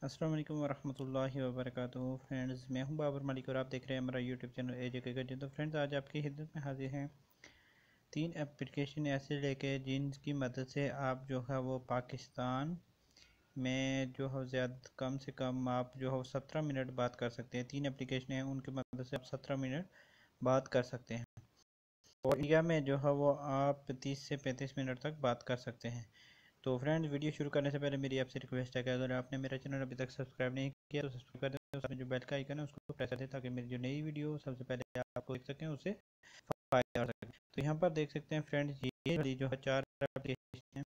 अस्सलाम वालेकुम वरहमतुल्लाहि वबरकातुहू। फ्रेंड्स, मैं हूं बाबर मलिक और आप देख रहे हैं हमारा यूट्यूब चैनल एजुकेशन। तो फ्रेंड्स, आज आपकी खिदमत में हाजिर हैं 3 एप्लीकेशन ऐसे लेके जिनकी मदद से आप जो है वो पाकिस्तान में जो है ज़्यादा कम से कम आप जो है 17 मिनट बात कर सकते हैं। 3 एप्लीकेशन हैं, उनकी मदद से आप 17 मिनट बात कर सकते हैं और इंडिया में जो है वो आप 30 से 35 मिनट तक बात कर सकते हैं। तो फ्रेंड्स, वीडियो शुरू करने से पहले मेरी आपसे रिक्वेस्ट है कि अगर आपने मेरा चैनल अभी तक सब्सक्राइब नहीं किया तो सब्सक्राइब कर दें, साथ में जो बेल का आइकन है उसको प्रेस कर दें ताकि मेरी जो नई वीडियो सबसे पहले आपको देख सकें, उससे फायदा हो सके। तो यहाँ पर देख सकते हैं फ्रेंड्स, ये जो है 4 एप्लीकेशन है।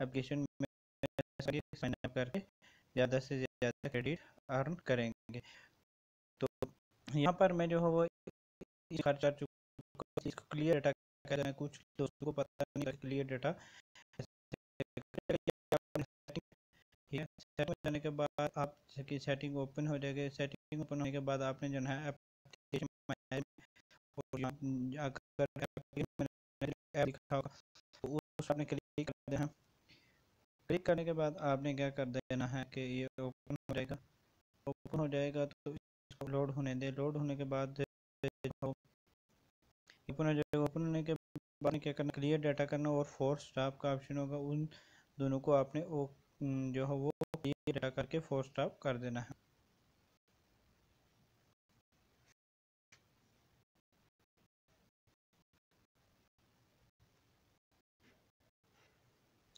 एप्लीकेशन में साइन अप करके ज़्यादा से ज़्यादा क्रेडिट अर्न करेंगे। तो यहाँ पर मैं जो है वो खर्च कर चुका, इसको क्लियर डाटा कहते हैं। कुछ दोस्तों को पता नहीं क्लियर डाटा ठीक है। सेटिंग में जाने के बाद आप की सेटिंग ओपन हो जाएगी। सेटिंग ओपन होने के बाद आपने जो है एप्लीकेशन ऐप लिखा होगा तो उस आपने क्लिक कर देना। क्लिक करने के बाद आपने क्या कर देना है कि ये ओपन हो जाएगा। ओपन हो जाएगा तो इसको लोड होने दे। लोड होने के बाद ओपन हो जाएगा। ओपन होने के बाद क्या करना, क्लियर डाटा करना और फोर्स स्टॉप का ऑप्शन होगा। उन दोनों को आपने जो है वो क्लियर डाटा करके फोर्स स्टॉप कर देना है।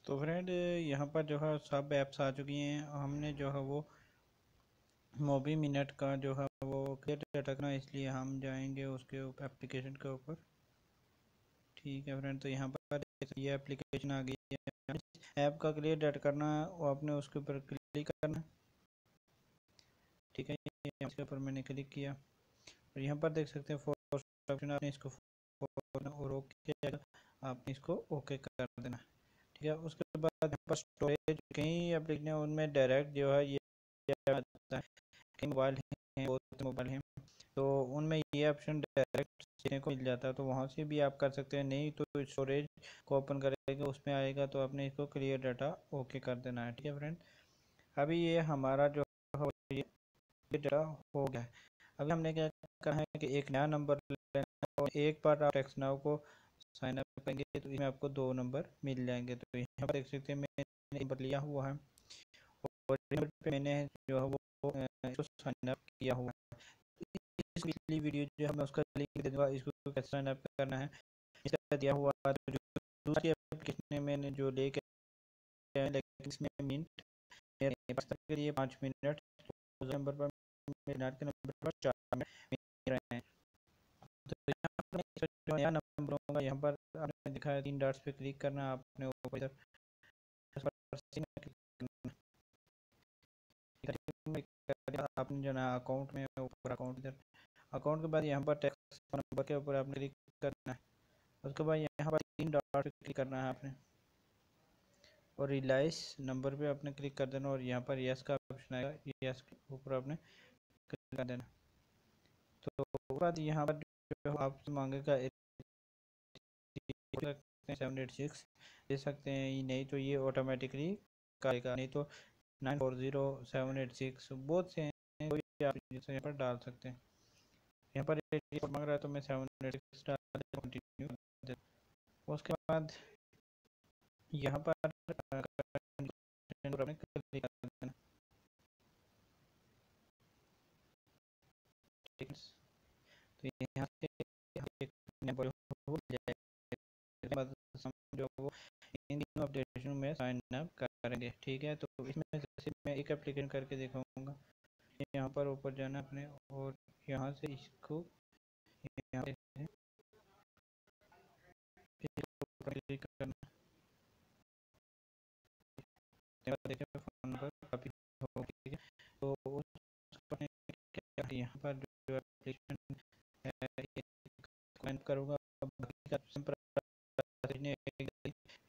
तो फ्रेंड, यहाँ पर जो है सब ऐप्स आ चुकी हैं। हमने जो है वो मोबी मिनट का जो है वो क्लियर डाटा करना, इसलिए हम जाएंगे उसके एप्लीकेशन के ऊपर। ठीक है फ्रेंड, तो यहाँ पर ये एप्लीकेशन आ गई है। ऐप का क्लियर डाटा करना वो आपने उसके ऊपर क्लिक करना। ठीक है, इसके ऊपर मैंने क्लिक किया और यहाँ पर देख सकते हैं फोर्स ऑप्शन, आपने इसको और ओके किया, आपने इसको ओके कर देना। ठीक है, उसके बाद यहाँ पर स्टोरेज कई एप्लीकेशन है, उनमें डायरेक्ट जो है ये आता है। कई मोबाइल हैं, बहुत मोबाइल हैं, तो उनमें ये ऑप्शन डायरेक्ट सीखने को मिल जाता है, तो वहाँ से भी आप कर सकते हैं। नहीं तो स्टोरेज को ओपन करेगा, उसमें आएगा तो आपने इसको क्लियर डाटा ओके कर देना है। ठीक है फ्रेंड, अभी ये हमारा जो ये डाटा हो गया है। अभी हमने क्या करना है कि एक नया नंबर लेना है और एक बार आप टेक्स्ट नाउ को साइन अप करेंगे तो इसमें आपको 2 नंबर मिल जाएंगे। तो यहाँ पर देख सकते हैं मैंने नंबर लिया हुआ है और नंबर पे मैंने जो है वो इसको साइन अप किया हुआ है। इस पिछली वीडियो जो है मैं उसका लिंक दे दूँगा, इसको कैसे साइन अप करना है इसका दिया हुआ है। तो जो दूसरी एप्लीकेशन मैंने जो लेके आया है, लेकिन इसमें मिनट मेरे पास तक के लिए 5 मिनट नंबर पर मिनट के नंबर पर 4 मिनट मिल रहे हैं। तो यहाँ पर जो नया नंबर होगा, यहाँ पर आपने दिखा है 3 डॉट्स पे क्लिक करना, आपने ऊपर इधर आपने जो है अकाउंट में ऊपर अकाउंट इधर अकाउंट के बाद यहाँ पर टेक्स्ट नंबर के ऊपर आपने क्लिक करना है। उसके बाद यहाँ पर 3 डॉट पे क्लिक करना है आपने और रिलाइज नंबर पे आपने क्लिक कर देना और यहाँ पर यस का ऑप्शन आएगा, यस के ऊपर आपने क्लिक कर देना। तो बाद यहाँ पर जो आपसे मांगेगा 786 दे सकते हैं, नहीं तो ये ऑटोमेटिकली करेगा, नहीं तो 940786 बहुत से हैं, कोई आप यहाँ पर डाल सकते हैं। यहाँ पर मांग रहा है तो मैं 786 डाल कंटिन्यू कर देता हूँ। उसके बाद यहाँ पर तो यहाँ से जो वो इन तीनों एप्लीकेशन में साइन अप करेंगे। ठीक है, तो इसमें से मैं एक एप्लीकेशन करके दिखाऊंगा। यहाँ पर ऊपर जाना अपने और यहाँ से इसको यहाँ क्लिक करना। देखिए फोन नंबर काफी हो, ठीक है, तो यहाँ पर जो एप्लीकेशन करूँगा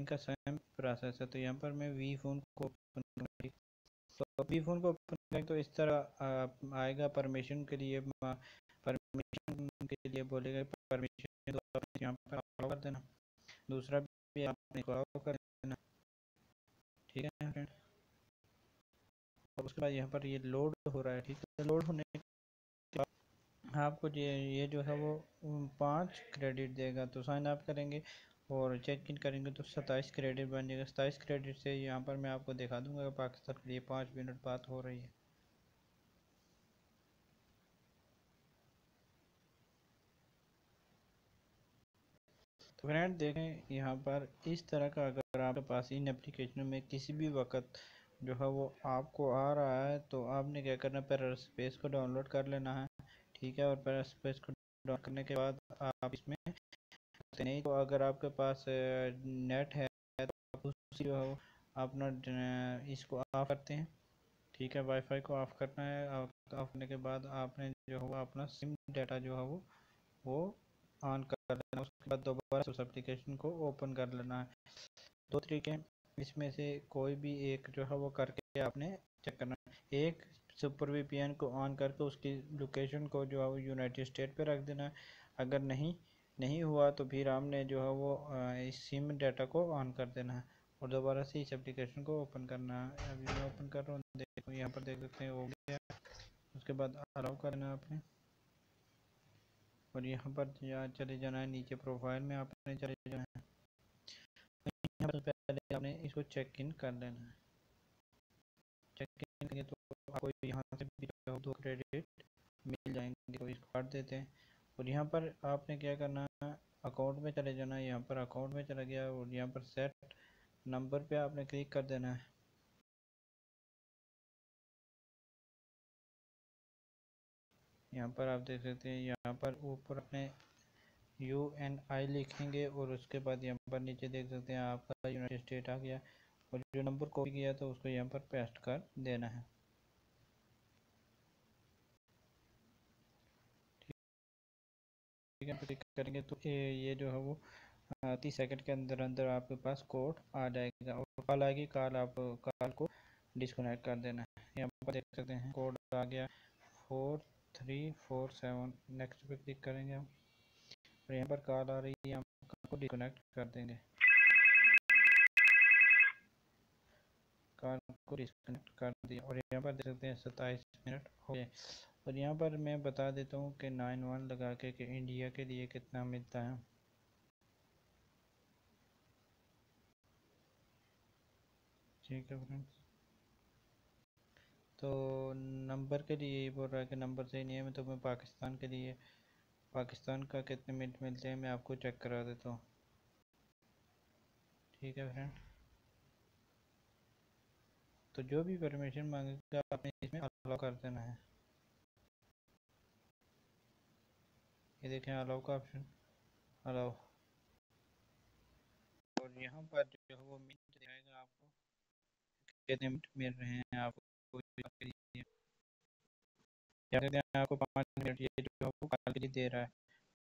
इनका सेम प्रोसेस है। तो यहाँ पर मैं वी फोन को ओपन करूँगा। तो वी फोन को ओपन करें तो इस तरह आएगा, परमिशन के लिए बोलेगा परमिशन, तो आप यहाँ पर अलाउ कर देना। दूसरा भी आपने अलाउ कर ठीक है फ्रेंड। और उसके बाद यहाँ पर ये लोड हो रहा है, ठीक है। लोड होने के बाद आपको ये जो है वो 5 क्रेडिट देगा, तो साइन अप करेंगे और चेक इन करेंगे तो 27 क्रेडिट बन जाएगा। 27 क्रेडिट से यहाँ पर मैं आपको दिखा दूंगा पाकिस्तान के लिए 5 मिनट बात हो रही है। तो फ्रेंड देखें यहाँ पर इस तरह का अगर आपके पास इन एप्लीकेशन में किसी भी वक्त जो है वो आपको आ रहा है तो आपने क्या करना है, पैरा स्पेस को डाउनलोड कर लेना है, ठीक है। और पैरा स्पेस को डाउनलोड करने के बाद आप इसमें नहीं, तो अगर आपके पास नेट है तो आप उसी जो है वो अपना इसको ऑफ करते हैं, ठीक है। वाईफाई को ऑफ करना है। ऑफ करने के बाद आपने जो है अपना सिम डाटा जो है वो ऑन कर लेना। उसके बाद दोबारा उस एप्लीकेशन को ओपन कर लेना है। दो तरीके हैं, इसमें से कोई भी एक जो है वो करके आपने चेक करना है। एक सुपर वीपीएन को ऑन करके उसकी लोकेशन को जो है वो यूनाइटेड स्टेट पे रख देना है। अगर नहीं हुआ तो फिर हमने जो है वो इस सिम डाटा को ऑन कर देना है और दोबारा से इस एप्लीकेशन को ओपन करना है। अभी मैं ओपन कर रहा हूँ, देखो यहाँ पर देख सकते हैं हो गया। उसके बाद अलाउ करना है आपने और यहाँ पर चले जाना है, नीचे प्रोफाइल में आपने चले जाना है। यहाँ पर पहले आपने इसको चेक इन कर लेना है। चेक इन करेंगे तो आपको यहाँ से भी 2 क्रेडिट मिल जाएंगे, तो इसको काट देते हैं। और यहाँ पर आपने क्या करना है, अकाउंट में चले जाना है। यहाँ पर अकाउंट में चला गया और यहाँ पर सेट नंबर पे आपने क्लिक कर देना है। यहाँ पर आप देख सकते हैं, यहाँ पर ऊपर अपने UNI लिखेंगे और उसके बाद यहाँ पर नीचे देख सकते हैं आपका यूनाइटेड स्टेट आ गया और जो नंबर कॉपी किया था उसको यहाँ पर पेस्ट कर देना है। ठीक है, क्लिक करेंगे तो ये जो है वो 30 सेकंड के अंदर अंदर आपके पास कोड आ जाएगा और कॉल आएगी। कॉल को डिस्कनेक्ट कर देना है। यहाँ पर देख सकते हैं कोड आ गया 4347। नेक्स्ट पे क्लिक करेंगे हम और यहाँ पर कॉल आ रही है, हम कॉल को डिस्कनेक्ट कर देंगे। कॉल को डिस्कनेक्ट कर दिया और यहाँ पर देख सकते हैं 27 मिनट हो गए। और यहाँ पर मैं बता देता हूँ कि 91 लगा के कि इंडिया के लिए कितना मिलता है। ठीक है फ्रेंड्स, तो नंबर के लिए ये बोल रहा है कि नंबर सही नहीं है, तो मैं पाकिस्तान के लिए पाकिस्तान का कितने मिनट मिलते हैं मैं आपको चेक करा देता हूँ। ठीक है फ्रेंड, तो जो भी परमिशन मांगेगा आपने इसमें अलाउ कर देना है। ये देखें अलाउ का ऑप्शन, अलाउ। और यहाँ पर जो है वो मिनट दिखाएगा आपको कितने मिनट मिल रहे हैं आपको। आपको 5 मिनट ये जो है वो कॉल के लिए दे रहा है,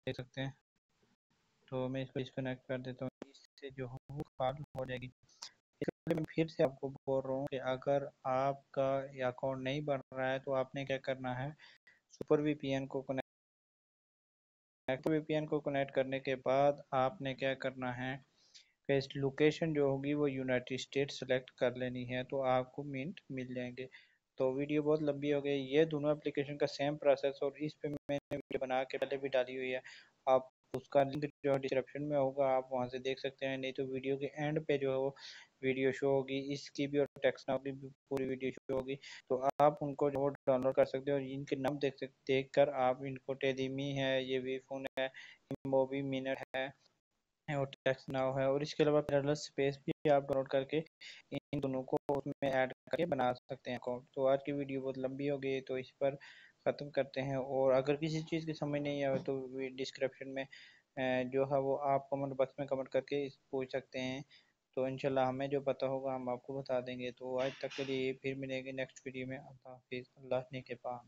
देख सकते हैं। तो मैं इसको डिस्कनेक्ट कर देता हूँ, इससे जो है वो कॉल हो जाएगी। इसलिए मैं फिर से आपको बोल रहा हूँ कि अगर आपका अकाउंट नहीं बन रहा है तो आपने क्या करना है, सुपर वीपीएन को कनेक्ट करने के बाद आपने क्या करना है कि इस लोकेशन जो होगी वो यूनाइटेड स्टेट सेलेक्ट कर लेनी है, तो आपको मिनट मिल जाएंगे। तो वीडियो बहुत लंबी हो गई, ये दोनों एप्लीकेशन का सेम प्रोसेस और इस पे मैंने वीडियो बना के पहले भी डाली हुई है। आप उसका लिंक जो डिस्क्रिप्शन में होगा आप वहां से देख सकते हैं, नहीं तो वीडियो के एंड पे जो है वो वीडियो शो होगी, इसकी भी और टेक्सना की भी पूरी वीडियो शो होगी। तो आप उनको जो डाउनलोड कर सकते हो और इनके नाम देख कर आप इनको टेलीमी है, ये भी फोन है, मोबी मिनट है और टेक्स्ट नाउ है, और इसके अलावा पैरेलल स्पेस भी आप डाउनलोड करके इन दोनों को उसमें ऐड करके बना सकते हैं अकाउंट। तो आज की वीडियो बहुत लंबी हो गई तो इस पर ख़त्म करते हैं, और अगर किसी चीज़ की समझ नहीं आए तो डिस्क्रिप्शन में जो है वो आप कमेंट बॉक्स में कमेंट करके पूछ सकते हैं। तो इंशाल्लाह हमें जो पता होगा हम आपको बता देंगे। तो आज तक के लिए फिर मिलेंगे नेक्स्ट वीडियो में। अल्लाह हाफिज़, अल्लाह ने के पास।